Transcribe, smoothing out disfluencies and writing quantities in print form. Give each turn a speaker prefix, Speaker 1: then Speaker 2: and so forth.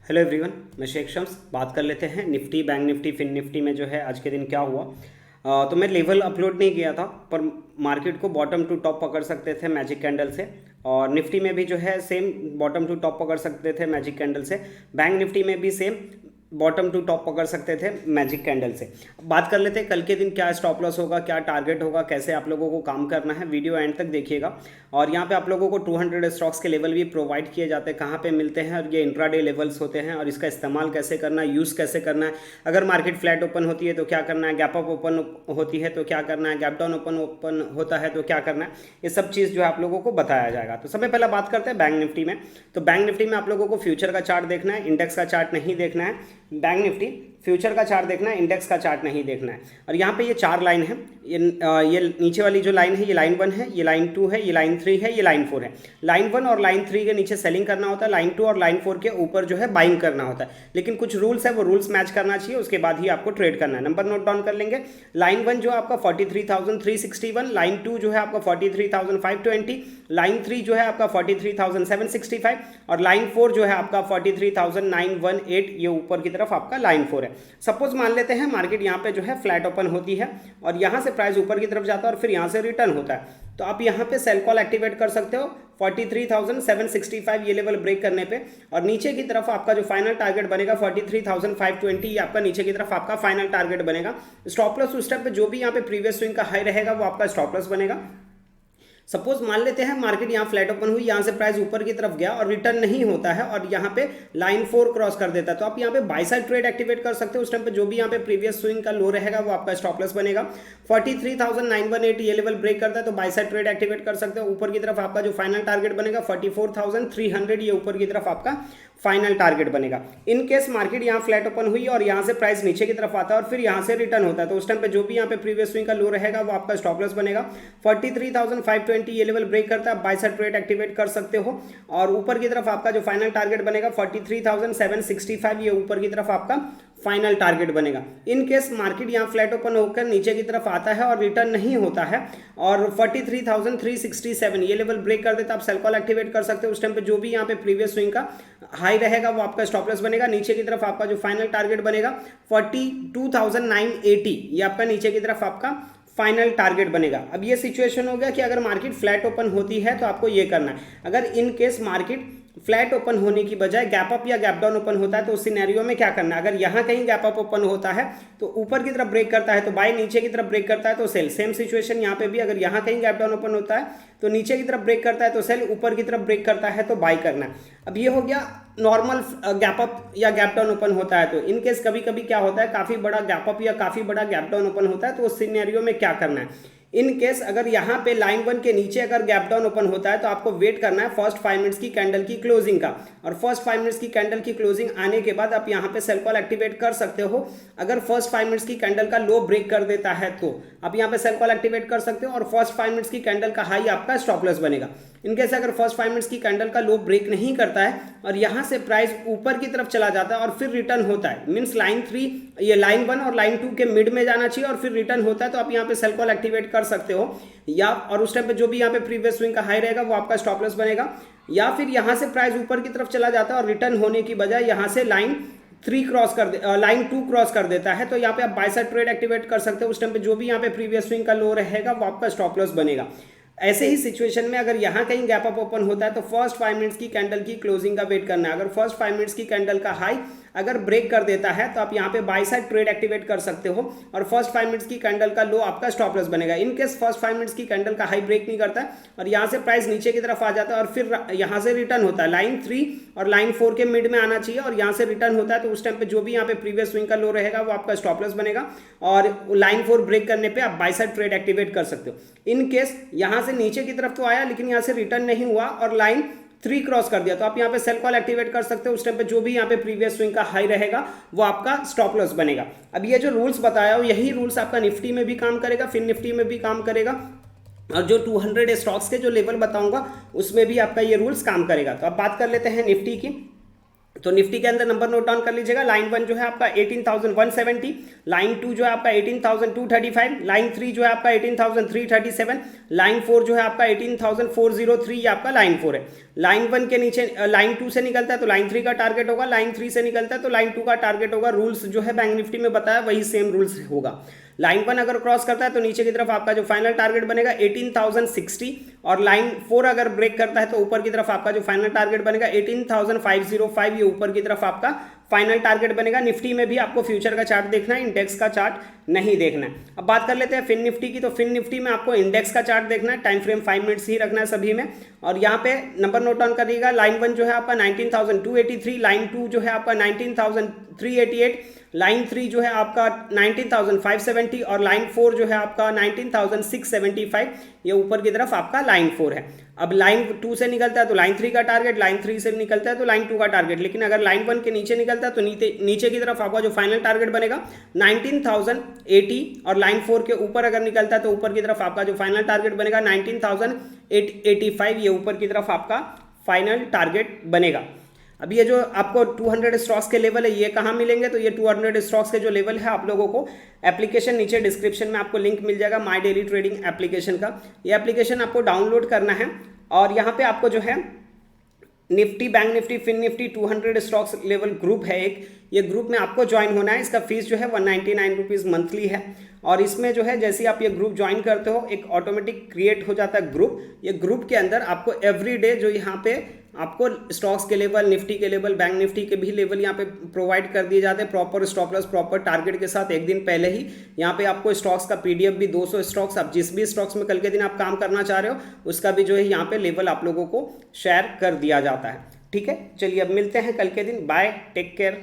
Speaker 1: Hello everyone, मैं शेख शम्स। बात कर लेते हैं Nifty, bank Nifty, fin Nifty में जो है आज के दिन क्या हुआ। तो मैं लेवल अपलोड नहीं किया था, पर मार्केट को बॉटम टू टॉप पकड़ सकते थे मैजिक कैंडल से। और निफ्टी में भी जो है सेम बॉटम टू टॉप पकड़ सकते थे मैजिक कैंडल से। बैंक निफ्टी में भी सेम बॉटम टू टॉप पकड़ सकते थे मैजिक कैंडल से। बात कर लेते हैं कल के दिन क्या स्टॉप लॉस होगा, क्या टारगेट होगा, कैसे आप लोगों को काम करना है। वीडियो एंड तक देखिएगा। और यहाँ पे आप लोगों को 200 स्टॉक्स के लेवल भी प्रोवाइड किए जाते हैं, कहाँ पे मिलते हैं और ये इंट्राडे लेवल्स होते हैं और इसका इस्तेमाल कैसे करना है, यूज़ कैसे करना है। अगर मार्केट फ्लैट ओपन होती है तो क्या करना है, गैप अप ओपन होती है तो क्या करना है, गैप डाउन ओपन होता है तो क्या करना है। ये सब चीज़ जो है आप लोगों को बताया जाएगा। तो सबसे पहले बात करते हैं बैंक निफ्टी में। तो बैंक निफ्टी में आप लोगों को फ्यूचर का चार्ट देखना है, इंडेक्स का चार्ट नहीं देखना है। बैंक निफ्टी फ्यूचर का चार्ट देखना है, इंडेक्स का चार्ट नहीं देखना है। और यहाँ पे ये चार लाइन है। ये नीचे वाली जो लाइन है ये लाइन 1 है, ये लाइन 2 है, ये लाइन 3 है, ये लाइन 4 है। लाइन 1 और लाइन 3 के नीचे सेलिंग करना होता है, लाइन 2 और लाइन 4 के ऊपर जो है बाइंग करना होता है। लेकिन कुछ रूल्स है, वो रूल्स मैच करना चाहिए, उसके बाद ही आपको ट्रेड करना है। नंबर नोट डाउन कर लेंगे। लाइन 1 जो आपका 43,361, लाइन 2 जो है आपका 43,520, लाइन 3 जो है आपका 43,765 और लाइन 4 जो है आपका 43,918। ये ऊपर की तरफ आपका लाइन 4 है। सपोज मान लेते हैं मार्केट यहाँ पे जो है फ्लैट ओपन होती है और यहाँ से प्राइस ऊपर की तरफ जाता है और फिर यहाँ से रिटर्न होता है, तो आप यहाँ पे सेल कॉल एक्टिवेट कर सकते हो 43,765 ये लेवल ब्रेक करने पे। और नीचे की तरफ आपका जो फाइनल टारगेट बनेगा 43,520, ये आपका नीचे की तरफ आपका फाइनल टारगेट बनेगा। स्टॉप लॉस उस टाइम पे जो भी यहाँ पे प्रीवियस स्विंग का हाई रहेगा वो आपका स्टॉप लॉस बनेगा। सपोज मान लेते हैं मार्केट यहाँ फ्लैट ओपन हुई, यहाँ से प्राइस ऊपर की तरफ गया और रिटर्न नहीं होता है और यहाँ पे लाइन 4 क्रॉस कर देता है, तो आप यहाँ पे बाय साइड ट्रेड एक्टिवेट कर सकते हो। उस टाइम पे जो भी यहाँ पे प्रीवियस स्विंग का लो रहेगा वो आपका स्टॉप लॉस बनेगा। 43,918 ये लेवल ब्रेक करता है तो बाय साइड ट्रेड एक्टिवेट कर सकते हो। ऊपर की तरफ आपका जो फाइनल टारगेट बनेगा 44,300, ये ऊपर की तरफ आपका फाइनल टारगेट बनेगा। इन केस मार्केट यहाँ फ्लैट ओपन हुई और यहाँ से प्राइस नीचे की तरफ आता है और फिर यहाँ से रिटर्न होता है, तो उस टाइम पे जो भी यहाँ पे प्रीवियस स्विंग का लो रहेगा वो आपका स्टॉप लॉस बनेगा। 43,520 ये लेवल ब्रेक करता है, बाय साइड ट्रेड एक्टिवेट कर सकते हो। और ऊपर की तरफ आपका जो फाइनल टारगेट बनेगा 43,765, ये ऊपर की तरफ आपका फाइनल टारगेट बनेगा। इन केस मार्केट यहाँ फ्लैट ओपन होकर नीचे की तरफ आता है और रिटर्न नहीं होता है और 43,367 ये लेवल ब्रेक कर देता है, आप सेल कॉल एक्टिवेट कर सकते हो। उस टाइम पे जो भी यहाँ पे प्रीवियस स्विंग का हाई रहेगा वो आपका स्टॉप लॉस बनेगा। नीचे की तरफ आपका जो फाइनल टारगेट बनेगा 42,980, ये आपका नीचे की तरफ आपका फाइनल टारगेट बनेगा। अब ये सिचुएशन हो गया कि अगर मार्केट फ्लैट ओपन होती है तो आपको ये करना है। अगर in case market flat open होने की बजाय गैप अप या गैप डाउन ओपन होता है तो उस सिनेरियो में क्या करना है। अगर यहाँ कहीं गैप अप ओपन होता है तो ऊपर की तरफ ब्रेक करता है तो बाय, नीचे की तरफ ब्रेक करता है तो सेल। सेम सिचुएशन यहाँ पे भी, अगर यहाँ कहीं गैप डाउन ओपन होता है तो नीचे की तरफ ब्रेक करता है तो सेल, ऊपर की तरफ ब्रेक करता है तो बाय करना है। अब ये हो गया नॉर्मल गैप अप या गैप डाउन ओपन होता है तो। इन केस कभी कभी क्या होता है, काफ़ी बड़ा गैप अप या काफ़ी बड़ा गैप डाउन ओपन होता है तो उस सिनेरियो में क्या करना है। इन केस अगर यहाँ पे लाइन 1 के नीचे अगर गैप डाउन ओपन होता है तो आपको वेट करना है फर्स्ट 5 मिनट्स की कैंडल की क्लोजिंग का। और फर्स्ट 5 मिनट्स की कैंडल की क्लोजिंग आने के बाद आप यहाँ पे सेल कॉल एक्टिवेट कर सकते हो। अगर फर्स्ट 5 मिनट्स की कैंडल का लो ब्रेक कर देता है तो आप यहाँ पे सेल कॉल एक्टिवेट कर सकते हो और फर्स्ट 5 मिनट्स की कैंडल का हाई आपका स्टॉप लॉस बनेगा। इनकेस अगर फर्स्ट 5 मिनट्स की कैंडल का लो ब्रेक नहीं करता है और यहाँ से प्राइस ऊपर की तरफ चला जाता है और फिर रिटर्न होता है, मीन्स लाइन 3, ये लाइन 1 और लाइन 2 के मिड में जाना चाहिए और फिर रिटर्न होता है, तो आप यहाँ पे सेल कॉल एक्टिवेट कर सकते हो। या और उस टाइम पे जो भी यहाँ पे प्रीवियस स्विंग का हाई रहेगा वो आपका स्टॉप लॉस बनेगा। या फिर यहाँ से प्राइस ऊपर की तरफ चला जाता है और रिटर्न होने की बजाय यहाँ से लाइन 3 क्रॉस कर लाइन 2 क्रॉस कर देता है तो यहाँ पे आप बाय साइड ट्रेड एक्टिवेट कर सकते हो। उस टाइम पे जो भी यहाँ पे प्रीवियस स्विंग का लो रहेगा वो आपका स्टॉप लॉस बनेगा। ऐसे ही सिचुएशन में अगर यहाँ कहीं गैप अप ओपन होता है तो फर्स्ट 5 मिनट्स की कैंडल की क्लोजिंग का वेट करना है। अगर फर्स्ट 5 मिनट्स की कैंडल का हाई अगर ब्रेक कर देता है तो आप यहाँ पे बाय साइड ट्रेड एक्टिवेट कर सकते हो और फर्स्ट 5 मिनट्स की कैंडल का लो आपका स्टॉप लॉस बनेगा। इन केस फर्स्ट 5 मिनट्स की कैंडल का हाई ब्रेक नहीं करता है और यहाँ से प्राइस नीचे की तरफ आ जाता है और फिर यहाँ से रिटर्न होता है, लाइन 3 और लाइन 4 के मिड में आना चाहिए और यहाँ से रिटर्न होता है तो उस टाइम पे जो भी यहाँ पे प्रीवियस स्विंग का लो रहेगा वो आपका स्टॉप लॉस बनेगा और लाइन 4 ब्रेक करने पे आप बाय साइड ट्रेड एक्टिवेट कर सकते हो। इन केस यहाँ से नीचे की तरफ तो आया लेकिन यहाँ से रिटर्न नहीं हुआ और लाइन 3 क्रॉस कर दिया तो आप यहाँ पे सेल कॉल एक्टिवेट कर सकते हो। उस टाइम पे जो भी यहाँ पे प्रीवियस स्विंग का हाई रहेगा वो आपका स्टॉप लॉस बनेगा। अब ये जो रूल्स बताया हो यही रूल्स आपका निफ्टी में भी काम करेगा, फिर निफ्टी में भी काम करेगा और जो 200 स्टॉक्स के जो लेवल बताऊंगा उसमें भी आपका ये रूल्स काम करेगा। तो अब बात कर लेते हैं निफ्टी की। तो निफ्टी के अंदर नंबर नोट डाउन कर लीजिएगा। लाइन 1 जो है आपका 18,170, लाइन 2 जो है आपका 18,235, लाइन 3 जो है आपका 18,337, लाइन 4 जो है आपका 18,403, ये आपका लाइन 4 है। लाइन 1 के नीचे लाइन 2 से निकलता है तो लाइन 3 का टारगेट होगा, लाइन 3 से निकलता है तो लाइन 2 का टारगेट होगा। रूल्स जो है बैंक निफ्टी में बताया वही सेम रूल्स होगा। लाइन 1 अगर क्रॉस करता है तो नीचे की तरफ आपका जो फाइनल टारगेट बनेगा 18,060, और लाइन 4 अगर ब्रेक करता है तो ऊपर की तरफ आपका जो फाइनल टारगेट बनेगा 18,505, ये ऊपर की तरफ आपका फाइनल टारगेट बनेगा। निफ्टी में भी आपको फ्यूचर का चार्ट देखना है, इंडेक्स का चार्ट नहीं देखना है। अब बात कर लेते हैं फिन निफ्टी की। तो फिन निफ्टी में आपको इंडेक्स का चार्ट देखना है, टाइम फ्रेम 5 मिनट्स ही रखना है सभी में। और यहाँ पे नंबर नोट डाउन करिएगा। लाइन 1 जो है आपका 19,283, लाइन 2 जो है आपका 19,388, लाइन 3 जो है आपका 19,570, और लाइन 4 जो है आपका 19,675, ये ऊपर की तरफ आपका लाइन 4 है। अब लाइन 2 से निकलता है तो लाइन 3 का टारगेट, लाइन 3 से निकलता है तो लाइन 2 का टारगेट। लेकिन अगर लाइन 1 के नीचे निकलता है तो नीचे की तरफ आपका जो फाइनल टारगेट बनेगा 19,080, और लाइन 4 के ऊपर अगर निकलता है तो ऊपर की तरफ आपका जो फाइनल टारगेट बनेगा 19,885, ये ऊपर की तरफ आपका फाइनल टारगेट बनेगा। अब ये जो आपको 200 स्टॉक्स के लेवल है ये कहाँ मिलेंगे? तो ये 200 स्टॉक्स के जो लेवल है आप लोगों को एप्लीकेशन, नीचे डिस्क्रिप्शन में आपको लिंक मिल जाएगा माय डेली ट्रेडिंग एप्लीकेशन का। ये एप्लीकेशन आपको डाउनलोड करना है, और यहाँ पे आपको जो है Nifty, bank Nifty, fin Nifty 200 stocks level group है एक, ये ग्रुप में आपको ज्वाइन होना है। इसका फीस जो है 199 रुपीज़ मंथली है। और इसमें जो है जैसे आप ये ग्रुप ज्वाइन करते हो एक ऑटोमेटिक क्रिएट हो जाता है ग्रुप। ये ग्रुप के अंदर आपको एवरी डे जो यहाँ पे आपको स्टॉक्स के लेवल, निफ्टी के लेवल, बैंक निफ्टी के भी लेवल यहाँ पे प्रोवाइड कर दिए जाते हैं proper stop loss, proper target के साथ। एक दिन पहले ही यहाँ पे आपको स्टॉक्स का पीडीएफ भी 200 स्टॉक्स, आप जिस भी स्टॉक्स में कल के दिन आप काम करना चाह रहे हो उसका भी जो है यहाँ पे लेवल आप लोगों को शेयर कर दिया जाता है। ठीक है, चलिए अब मिलते हैं कल के दिन। Bye, take care.